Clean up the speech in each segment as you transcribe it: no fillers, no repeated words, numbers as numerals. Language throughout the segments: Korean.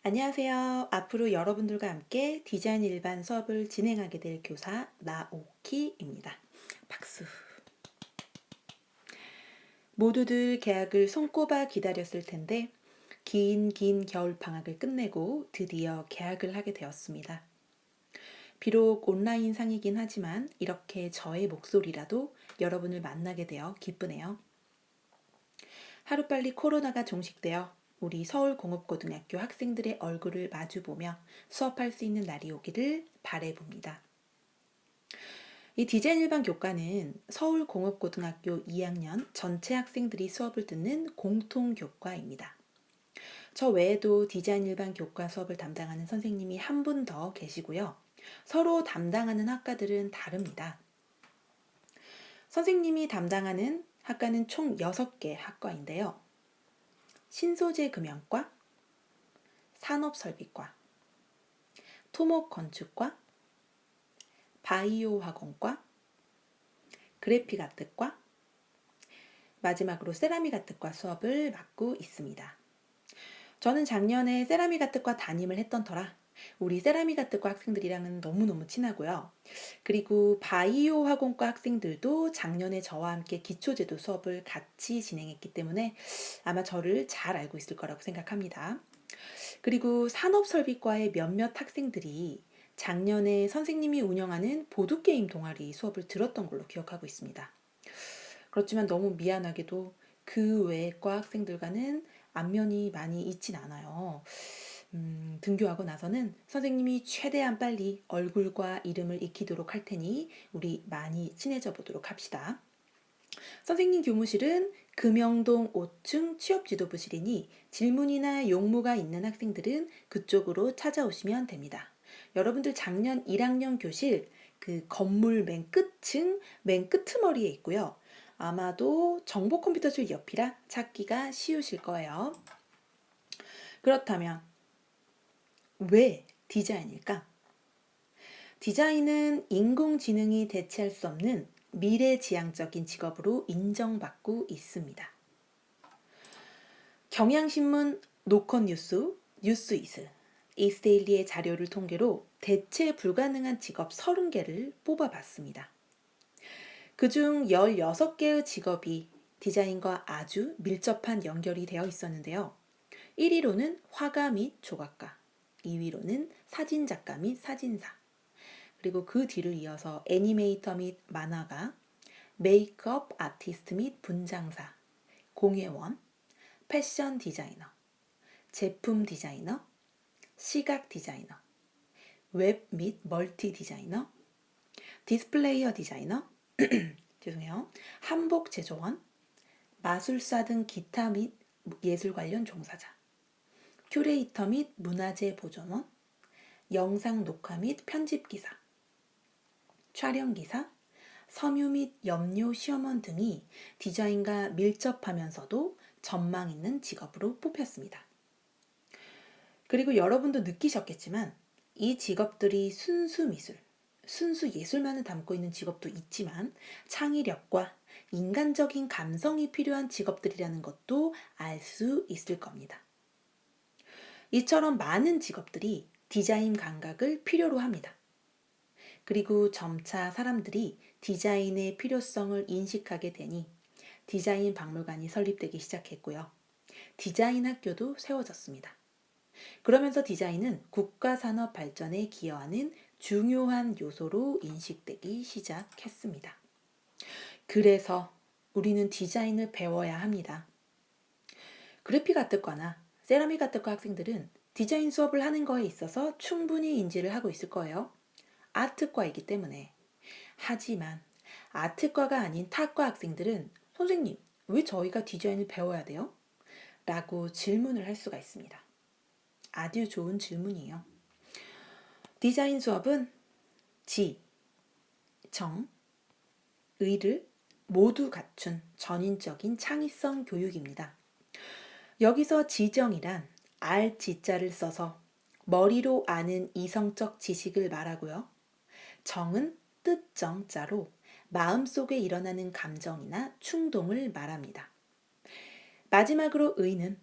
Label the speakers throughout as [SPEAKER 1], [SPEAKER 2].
[SPEAKER 1] 안녕하세요. 앞으로 여러분들과 함께 디자인 일반 수업을 진행하게 될 교사 나오키입니다. 박수. 모두들 개학을 손꼽아 기다렸을 텐데 긴 겨울 방학을 끝내고 드디어 개학을 하게 되었습니다. 비록 온라인 상이긴 하지만 이렇게 저의 목소리라도 여러분을 만나게 되어 기쁘네요. 하루빨리 코로나가 종식되어 우리 서울공업고등학교 학생들의 얼굴을 마주보며 수업할 수 있는 날이 오기를 바라봅니다. 이 디자인 일반 교과는 서울공업고등학교 2학년 전체 학생들이 수업을 듣는 공통교과입니다. 저 외에도 디자인 일반 교과 수업을 담당하는 선생님이 한 분 더 계시고요. 서로 담당하는 학과들은 다릅니다. 선생님이 담당하는 학과는 총 6개 학과인데요. 신소재금융과, 산업설비과, 토목건축과, 바이오화공과, 그래픽아트과, 마지막으로 세라믹아트과 수업을 맡고 있습니다. 저는 작년에 세라믹아트과 담임을 했던 터라 우리 세라믹아트과 학생들이랑은 너무너무 친하고요. 그리고 바이오화공과 학생들도 작년에 저와 함께 기초제도 수업을 같이 진행했기 때문에 아마 저를 잘 알고 있을 거라고 생각합니다. 그리고 산업설비과의 몇몇 학생들이 작년에 선생님이 운영하는 보드게임 동아리 수업을 들었던 걸로 기억하고 있습니다. 그렇지만 너무 미안하게도 그 외의 과 학생들과는 안면이 많이 있진 않아요. 등교하고 나서는 선생님이 최대한 빨리 얼굴과 이름을 익히도록 할 테니 우리 많이 친해져 보도록 합시다. 선생님 교무실은 금영동 5층 취업지도부실이니 질문이나 용무가 있는 학생들은 그쪽으로 찾아오시면 됩니다. 여러분들 작년 1학년 교실 그 건물 맨 끝층, 맨 끄트머리에 있고요. 아마도 정보컴퓨터실 옆이라 찾기가 쉬우실 거예요. 그렇다면 왜 디자인일까? 디자인은 인공지능이 대체할 수 없는 미래지향적인 직업으로 인정받고 있습니다. 경향신문, 노컷뉴스, 뉴스이스, 이스데일리의 자료를 통계로 대체 불가능한 직업 30개를 뽑아봤습니다. 그중 16개의 직업이 디자인과 아주 밀접한 연결이 되어 있었는데요. 1위로는 화가 및 조각가, 2위로는 사진작가 및 사진사, 그리고 그 뒤를 이어서 애니메이터 및 만화가, 메이크업 아티스트 및 분장사, 공예원, 패션 디자이너, 제품 디자이너, 시각 디자이너, 웹 및 멀티 디자이너, 디스플레이어 디자이너, 죄송해요. 한복 제조원, 마술사 등 기타 및 예술 관련 종사자, 큐레이터 및 문화재 보존원, 영상 녹화 및 편집 기사, 촬영 기사, 섬유 및 염료 시험원 등이 디자인과 밀접하면서도 전망 있는 직업으로 뽑혔습니다. 그리고 여러분도 느끼셨겠지만 이 직업들이 순수 미술, 순수 예술만을 담고 있는 직업도 있지만 창의력과 인간적인 감성이 필요한 직업들이라는 것도 알 수 있을 겁니다. 이처럼 많은 직업들이 디자인 감각을 필요로 합니다. 그리고 점차 사람들이 디자인의 필요성을 인식하게 되니 디자인 박물관이 설립되기 시작했고요. 디자인 학교도 세워졌습니다. 그러면서 디자인은 국가 산업 발전에 기여하는 중요한 요소로 인식되기 시작했습니다. 그래서 우리는 디자인을 배워야 합니다. 그래픽 아트과나 세라믹 아트과 학생들은 디자인 수업을 하는 거에 있어서 충분히 인지를 하고 있을 거예요. 아트과이기 때문에. 하지만 아트과가 아닌 타과 학생들은 선생님, 왜 저희가 디자인을 배워야 돼요? 라고 질문을 할 수가 있습니다. 아주 좋은 질문이에요. 디자인 수업은 지, 정, 의를 모두 갖춘 전인적인 창의성 교육입니다. 여기서 지정이란 알지자를 써서 머리로 아는 이성적 지식을 말하고요. 정은 뜻정자로 마음속에 일어나는 감정이나 충동을 말합니다. 마지막으로 의는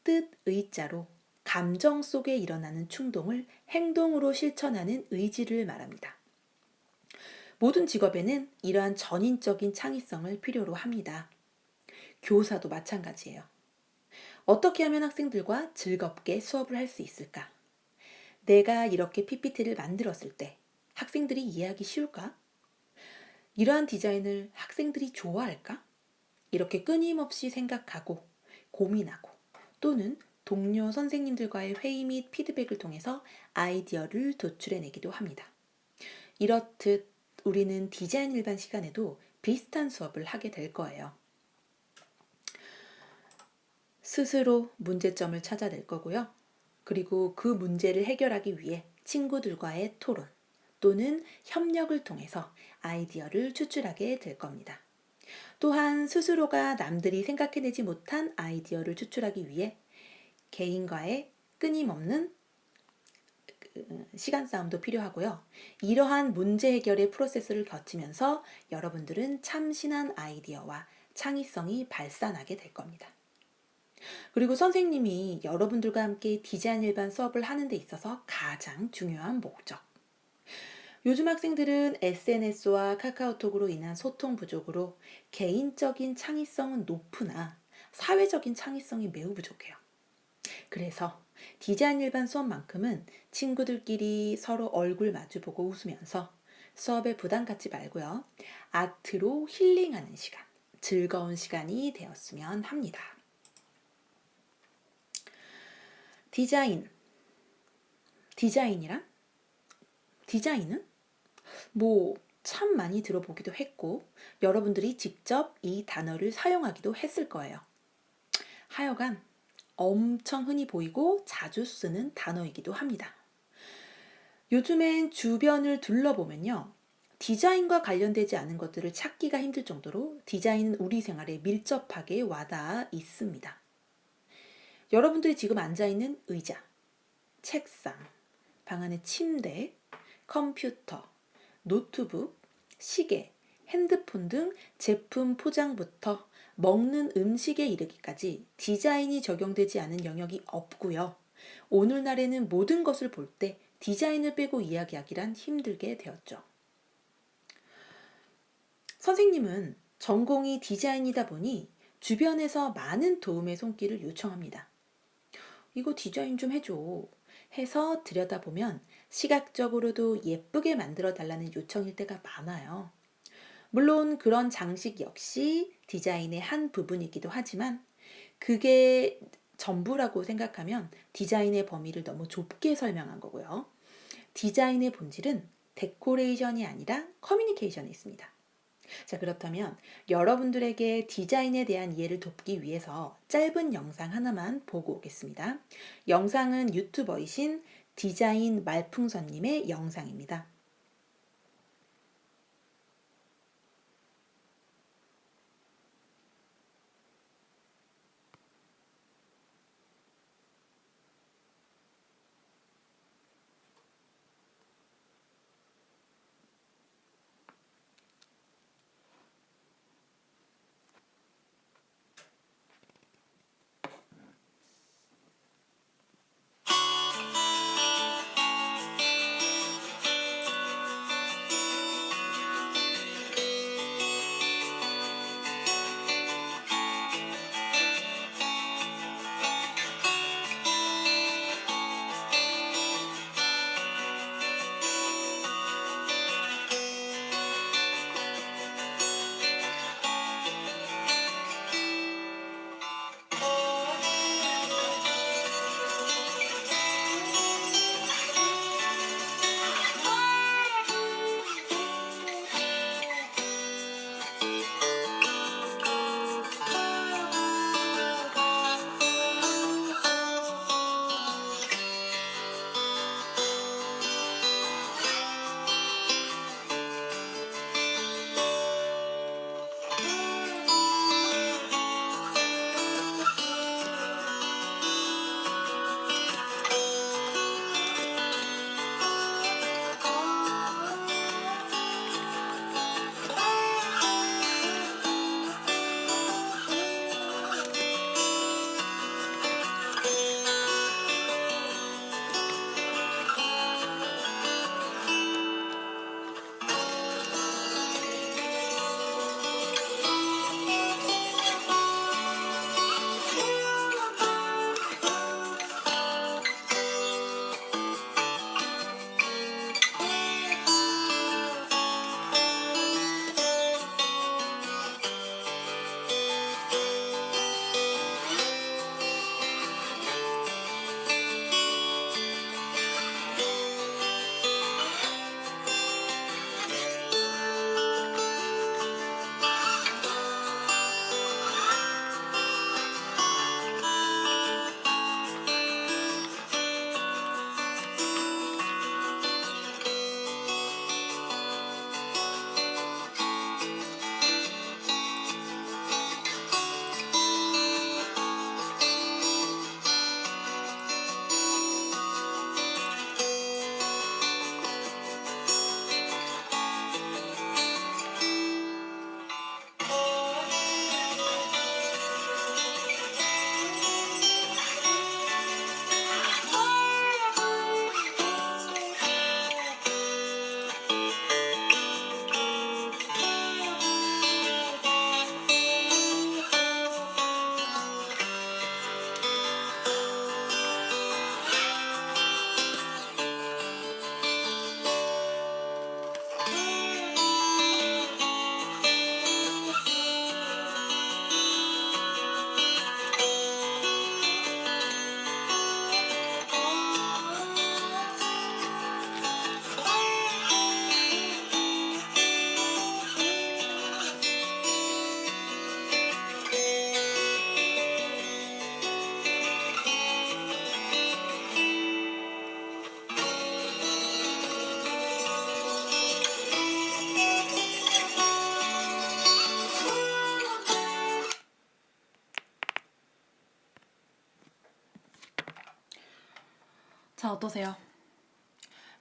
[SPEAKER 1] 뜻의자로 감정 속에 일어나는 충동을 행동으로 실천하는 의지를 말합니다. 모든 직업에는 이러한 전인적인 창의성을 필요로 합니다. 교사도 마찬가지예요. 어떻게 하면 학생들과 즐겁게 수업을 할 수 있을까? 내가 이렇게 PPT를 만들었을 때 학생들이 이해하기 쉬울까? 이러한 디자인을 학생들이 좋아할까? 이렇게 끊임없이 생각하고 고민하고 또는 동료 선생님들과의 회의 및 피드백을 통해서 아이디어를 도출해내기도 합니다. 이렇듯 우리는 디자인 일반 시간에도 비슷한 수업을 하게 될 거예요. 스스로 문제점을 찾아낼 거고요. 그리고 그 문제를 해결하기 위해 친구들과의 토론 또는 협력을 통해서 아이디어를 추출하게 될 겁니다. 또한 스스로가 남들이 생각해내지 못한 아이디어를 추출하기 위해 개인과의 끊임없는 시간 싸움도 필요하고요. 이러한 문제 해결의 프로세스를 거치면서 여러분들은 참신한 아이디어와 창의성이 발산하게 될 겁니다. 그리고 선생님이 여러분들과 함께 디자인 일반 수업을 하는 데 있어서 가장 중요한 목적. 요즘 학생들은 SNS와 카카오톡으로 인한 소통 부족으로 개인적인 창의성은 높으나 사회적인 창의성이 매우 부족해요. 그래서 디자인 일반 수업만큼은 친구들끼리 서로 얼굴 마주보고 웃으면서 수업에 부담 갖지 말고요. 아트로 힐링하는 시간, 즐거운 시간이 되었으면 합니다. 디자인이란? 디자인은 참 많이 들어보기도 했고 여러분들이 직접 이 단어를 사용하기도 했을 거예요. 하여간 엄청 흔히 보이고 자주 쓰는 단어이기도 합니다. 요즘엔 주변을 둘러보면요. 디자인과 관련되지 않은 것들을 찾기가 힘들 정도로 디자인은 우리 생활에 밀접하게 와닿아 있습니다. 여러분들이 지금 앉아있는 의자, 책상, 방 안의 침대, 컴퓨터, 노트북, 시계, 핸드폰 등 제품 포장부터 먹는 음식에 이르기까지 디자인이 적용되지 않은 영역이 없고요. 오늘날에는 모든 것을 볼 때 디자인을 빼고 이야기하기란 힘들게 되었죠. 선생님은 전공이 디자인이다 보니 주변에서 많은 도움의 손길을 요청합니다. 이거 디자인 좀 해줘. 해서 들여다보면 시각적으로도 예쁘게 만들어 달라는 요청일 때가 많아요. 물론 그런 장식 역시 디자인의 한 부분이기도 하지만 그게 전부라고 생각하면 디자인의 범위를 너무 좁게 설명한 거고요. 디자인의 본질은 데코레이션이 아니라 커뮤니케이션에 있습니다. 자, 그렇다면 여러분들에게 디자인에 대한 이해를 돕기 위해서 짧은 영상 하나만 보고 오겠습니다. 영상은 유튜버이신 디자인 말풍선님의 영상입니다. 자, 어떠세요?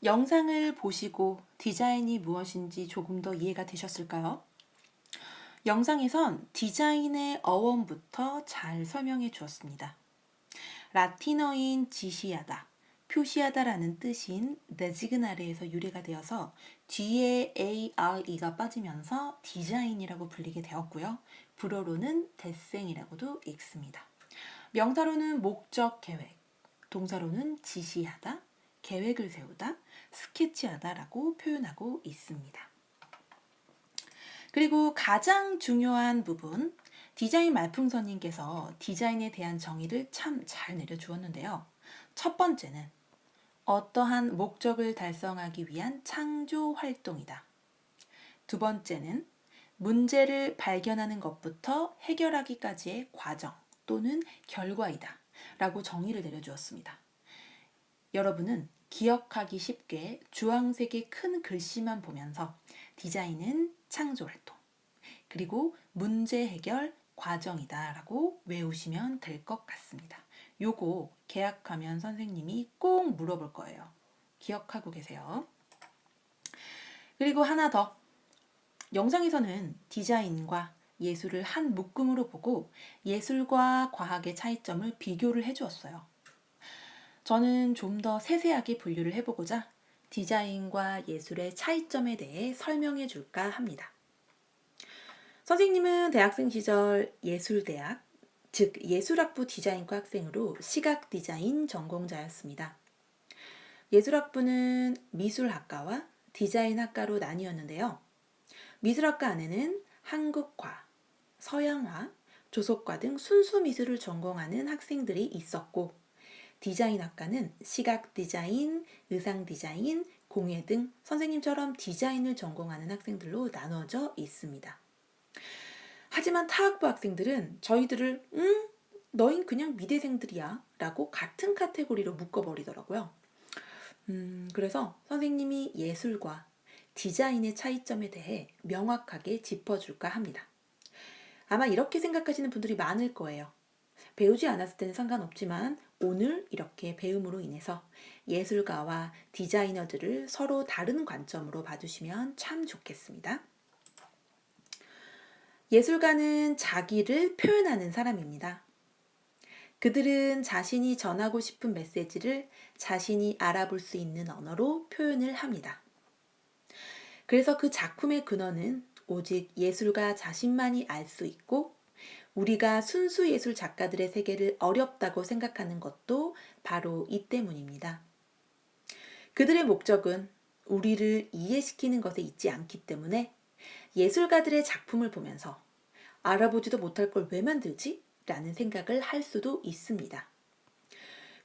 [SPEAKER 1] 영상을 보시고 디자인이 무엇인지 조금 더 이해가 되셨을까요? 영상에선 디자인의 어원부터 잘 설명해 주었습니다. 라틴어인 지시하다, 표시하다라는 뜻인 데지그나레에서 유래가 되어서 뒤에 ARE가 빠지면서 디자인이라고 불리게 되었고요. 불어로는 데생이라고도 읽습니다. 명사로는 목적, 계획, 동사로는 지시하다, 계획을 세우다, 스케치하다라고 표현하고 있습니다. 그리고 가장 중요한 부분, 디자인 말풍선님께서 디자인에 대한 정의를 참 잘 내려주었는데요. 첫 번째는 어떠한 목적을 달성하기 위한 창조 활동이다. 두 번째는 문제를 발견하는 것부터 해결하기까지의 과정 또는 결과이다 라고 정의를 내려주었습니다. 여러분은 기억하기 쉽게 주황색의 큰 글씨만 보면서 디자인은 창조 활동, 그리고 문제 해결 과정이다 라고 외우시면 될 것 같습니다. 요거 계약하면 선생님이 꼭 물어볼 거예요. 기억하고 계세요. 그리고 하나 더. 영상에서는 디자인과 예술을 한 묶음으로 보고 예술과 과학의 차이점을 비교를 해주었어요. 저는 좀 더 세세하게 분류를 해보고자 디자인과 예술의 차이점에 대해 설명해 줄까 합니다. 선생님은 대학생 시절 예술대학, 즉 예술학부 디자인과 학생으로 시각 디자인 전공자였습니다. 예술학부는 미술학과와 디자인학과로 나뉘었는데요. 미술학과 안에는 한국화, 서양화, 조속과 등 순수 미술을 전공하는 학생들이 있었고, 디자인학과는 시각 디자인, 의상 디자인, 공예 등 선생님처럼 디자인을 전공하는 학생들로 나눠져 있습니다. 하지만 타학부 학생들은 저희들을 너흰 그냥 미대생들이야 라고 같은 카테고리로 묶어버리더라고요. 그래서 선생님이 예술과 디자인의 차이점에 대해 명확하게 짚어줄까 합니다. 아마 이렇게 생각하시는 분들이 많을 거예요. 배우지 않았을 때는 상관없지만 오늘 이렇게 배움으로 인해서 예술가와 디자이너들을 서로 다른 관점으로 봐주시면 참 좋겠습니다. 예술가는 자기를 표현하는 사람입니다. 그들은 자신이 전하고 싶은 메시지를 자신이 알아볼 수 있는 언어로 표현을 합니다. 그래서 그 작품의 근원은 오직 예술가 자신만이 알 수 있고, 우리가 순수 예술 작가들의 세계를 어렵다고 생각하는 것도 바로 이 때문입니다. 그들의 목적은 우리를 이해시키는 것에 있지 않기 때문에 예술가들의 작품을 보면서 알아보지도 못할 걸 왜 만들지? 라는 생각을 할 수도 있습니다.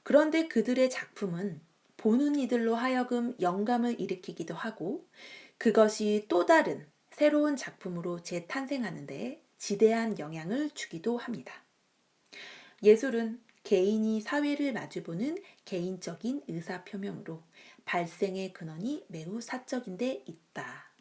[SPEAKER 1] 그런데 그들의 작품은 보는 이들로 하여금 영감을 일으키기도 하고, 그것이 또 다른 새로운 작품으로 재탄생하는 데 지대한 영향을 주기도 합니다. 예술은 개인이 사회를 마주보는 개인적인 의사표명으로 발생의 근원이 매우 사적인 데 있다.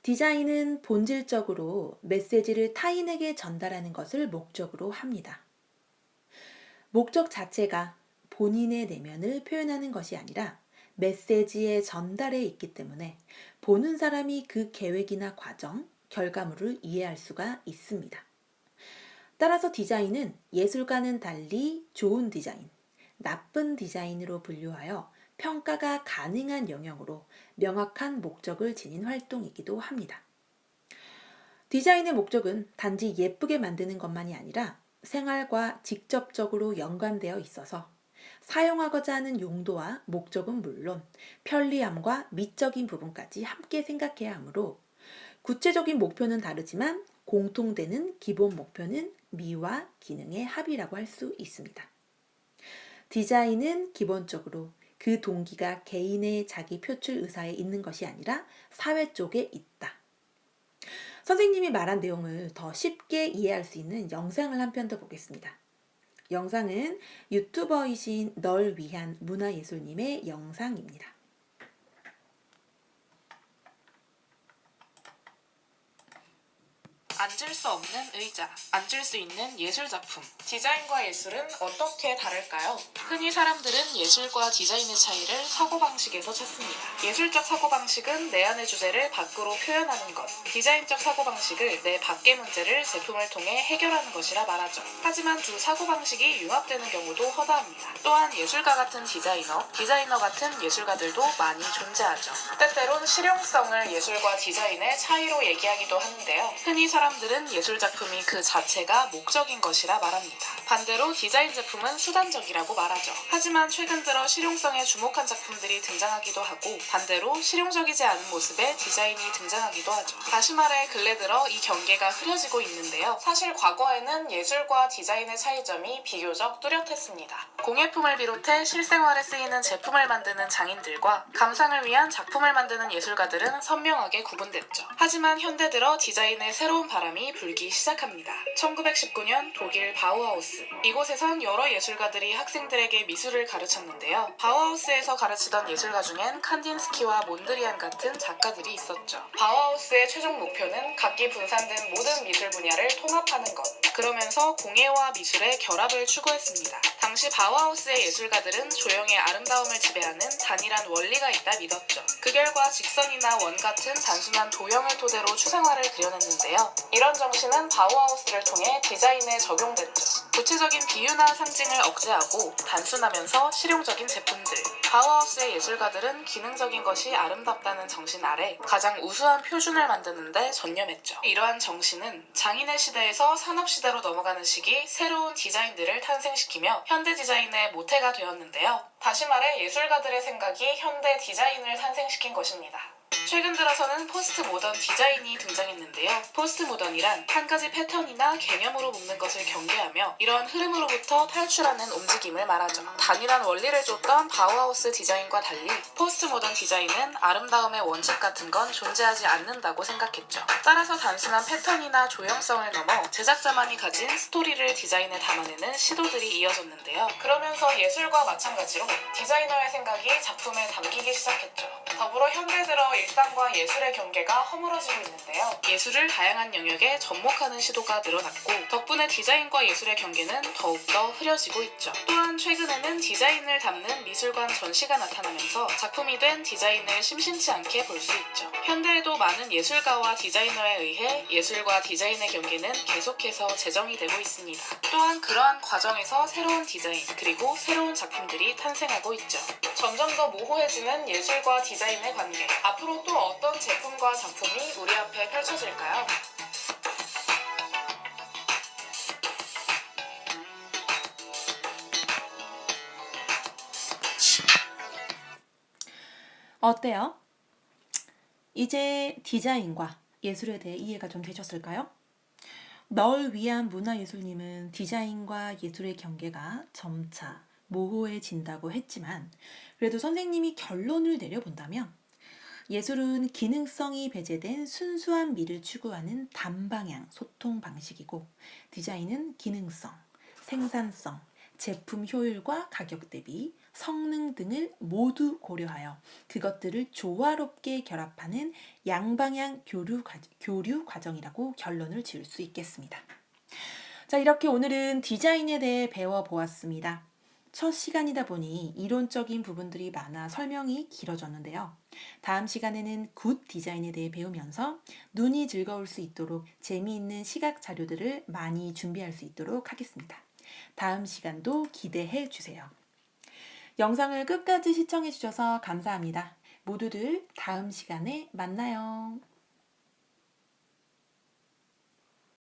[SPEAKER 1] 디자인은 본질적으로 메시지를 타인에게 전달하는 것을 목적으로 합니다. 목적 자체가 본인의 내면을 표현하는 것이 아니라 메시지의 전달에 있기 때문에 보는 사람이 그 계획이나 과정, 결과물을 이해할 수가 있습니다. 따라서 디자인은 예술과는 달리 좋은 디자인, 나쁜 디자인으로 분류하여 평가가 가능한 영역으로 명확한 목적을 지닌 활동이기도 합니다. 디자인의 목적은 단지 예쁘게 만드는 것만이 아니라 생활과 직접적으로 연관되어 있어서 사용하고자 하는 용도와 목적은 물론 편리함과 미적인 부분까지 함께 생각해야 하므로 구체적인 목표는 다르지만 공통되는 기본 목표는 미와 기능의 합이라고 할 수 있습니다. 디자인은 기본적으로 그 동기가 개인의 자기 표출 의사에 있는 것이 아니라 사회 쪽에 있다. 선생님이 말한 내용을 더 쉽게 이해할 수 있는 영상을 한 편 더 보겠습니다. 영상은 유튜버이신 널 위한 문화예술님의 영상입니다.
[SPEAKER 2] 앉을 수 없는 의자, 앉을 수 있는 예술작품. 디자인과 예술은 어떻게 다를까요? 흔히 사람들은 예술과 디자인의 차이를 사고방식에서 찾습니다. 예술적 사고방식은 내 안의 주제를 밖으로 표현하는 것, 디자인적 사고방식을 내 밖의 문제를 제품을 통해 해결하는 것이라 말하죠. 하지만 두 사고방식이 융합되는 경우도 허다합니다. 또한 예술가 같은 디자이너 같은 예술가들도 많이 존재하죠. 때때론 실용성을 예술과 디자인의 차이로 얘기하기도 하는데요. 흔히 사람들은 예술작품이 그 자체가 목적인 것이라 말합니다. 반대로 디자인 제품은 수단적이라고 말하죠. 하지만 최근 들어 실용성에 주목한 작품들이 등장하기도 하고 반대로 실용적이지 않은 모습의 디자인이 등장하기도 하죠. 다시 말해 근래 들어 이 경계가 흐려지고 있는데요. 사실 과거에는 예술과 디자인의 차이점이 비교적 뚜렷했습니다. 공예품을 비롯해 실생활에 쓰이는 제품을 만드는 장인들과 감상을 위한 작품을 만드는 예술가들은 선명하게 구분됐죠. 하지만 현대 들어 디자인의 새로운 바람이 불기 시작합니다. 1919년 독일 바우하우스. 이곳에선 여러 예술가들이 학생들에게 미술을 가르쳤는데요. 바우하우스에서 가르치던 예술가 중엔 칸딘스키와 몬드리안 같은 작가들이 있었죠. 바우하우스의 최종 목표는 각기 분산된 모든 미술 분야를 통합하는 것. 그러면서 공예와 미술의 결합을 추구했습니다. 당시 바우하우스의 예술가들은 조형의 아름다움을 지배하는 단일한 원리가 있다 믿었죠. 그 결과 직선이나 원 같은 단순한 도형을 토대로 추상화를 그려냈는데요. 이런 정신은 바우하우스를 통해 디자인에 적용됐죠. 구체적인 비유나 상징을 억제하고 단순하면서 실용적인 제품들. 바우하우스의 예술가들은 기능적인 것이 아름답다는 정신 아래 가장 우수한 표준을 만드는 데 전념했죠. 이러한 정신은 장인의 시대에서 산업시대로 넘어가는 시기 새로운 디자인들을 탄생시키며 현대 디자인의 모태가 되었는데요. 다시 말해 예술가들의 생각이 현대 디자인을 탄생시킨 것입니다. 최근 들어서는 포스트 모던 디자인이 등장했는데요. 포스트 모던이란 한 가지 패턴이나 개념으로 묶는 것을 경계하며 이러한 흐름으로부터 탈출하는 움직임을 말하죠. 단일한 원리를 쫓던 바우하우스 디자인과 달리 포스트 모던 디자인은 아름다움의 원칙 같은 건 존재하지 않는다고 생각했죠. 따라서 단순한 패턴이나 조형성을 넘어 제작자만이 가진 스토리를 디자인에 담아내는 시도들이 이어졌는데요. 그러면서 예술과 마찬가지로 디자이너의 생각이 작품에 담기기 시작했죠. 더불어 현대 들어 일상과 예술의 경계가 허물어지고 있는데요. 예술을 다양한 영역에 접목하는 시도가 늘어났고 덕분에 디자인과 예술의 경계는 더욱더 흐려지고 있죠. 또한 최근에는 디자인을 담는 미술관 전시가 나타나면서 작품이 된 디자인을 심심치 않게 볼 수 있죠. 현대에도 많은 예술가와 디자이너에 의해 예술과 디자인의 경계는 계속해서 재정이 되고 있습니다. 또한 그러한 과정에서 새로운 디자인 그리고 새로운 작품들이 탄생하고 있죠. 점점 더 모호해지는 예술과 디자인의 관계. 앞으로 또 어떤 제품과 작품이 우리 앞에 펼쳐질까요?
[SPEAKER 1] 어때요? 이제 디자인과 예술에 대해 이해가 좀 되셨을까요? 널 위한 문화예술님은 디자인과 예술의 경계가 점차 모호해진다고 했지만 그래도 선생님이 결론을 내려본다면 예술은 기능성이 배제된 순수한 미를 추구하는 단방향 소통 방식이고 디자인은 기능성, 생산성, 제품 효율과 가격 대비, 성능 등을 모두 고려하여 그것들을 조화롭게 결합하는 양방향 교류 과정이라고 결론을 지을 수 있겠습니다. 자, 이렇게 오늘은 디자인에 대해 배워보았습니다. 첫 시간이다 보니 이론적인 부분들이 많아 설명이 길어졌는데요. 다음 시간에는 굿 디자인에 대해 배우면서 눈이 즐거울 수 있도록 재미있는 시각 자료들을 많이 준비할 수 있도록 하겠습니다. 다음 시간도 기대해 주세요. 영상을 끝까지 시청해 주셔서 감사합니다. 모두들 다음 시간에 만나요.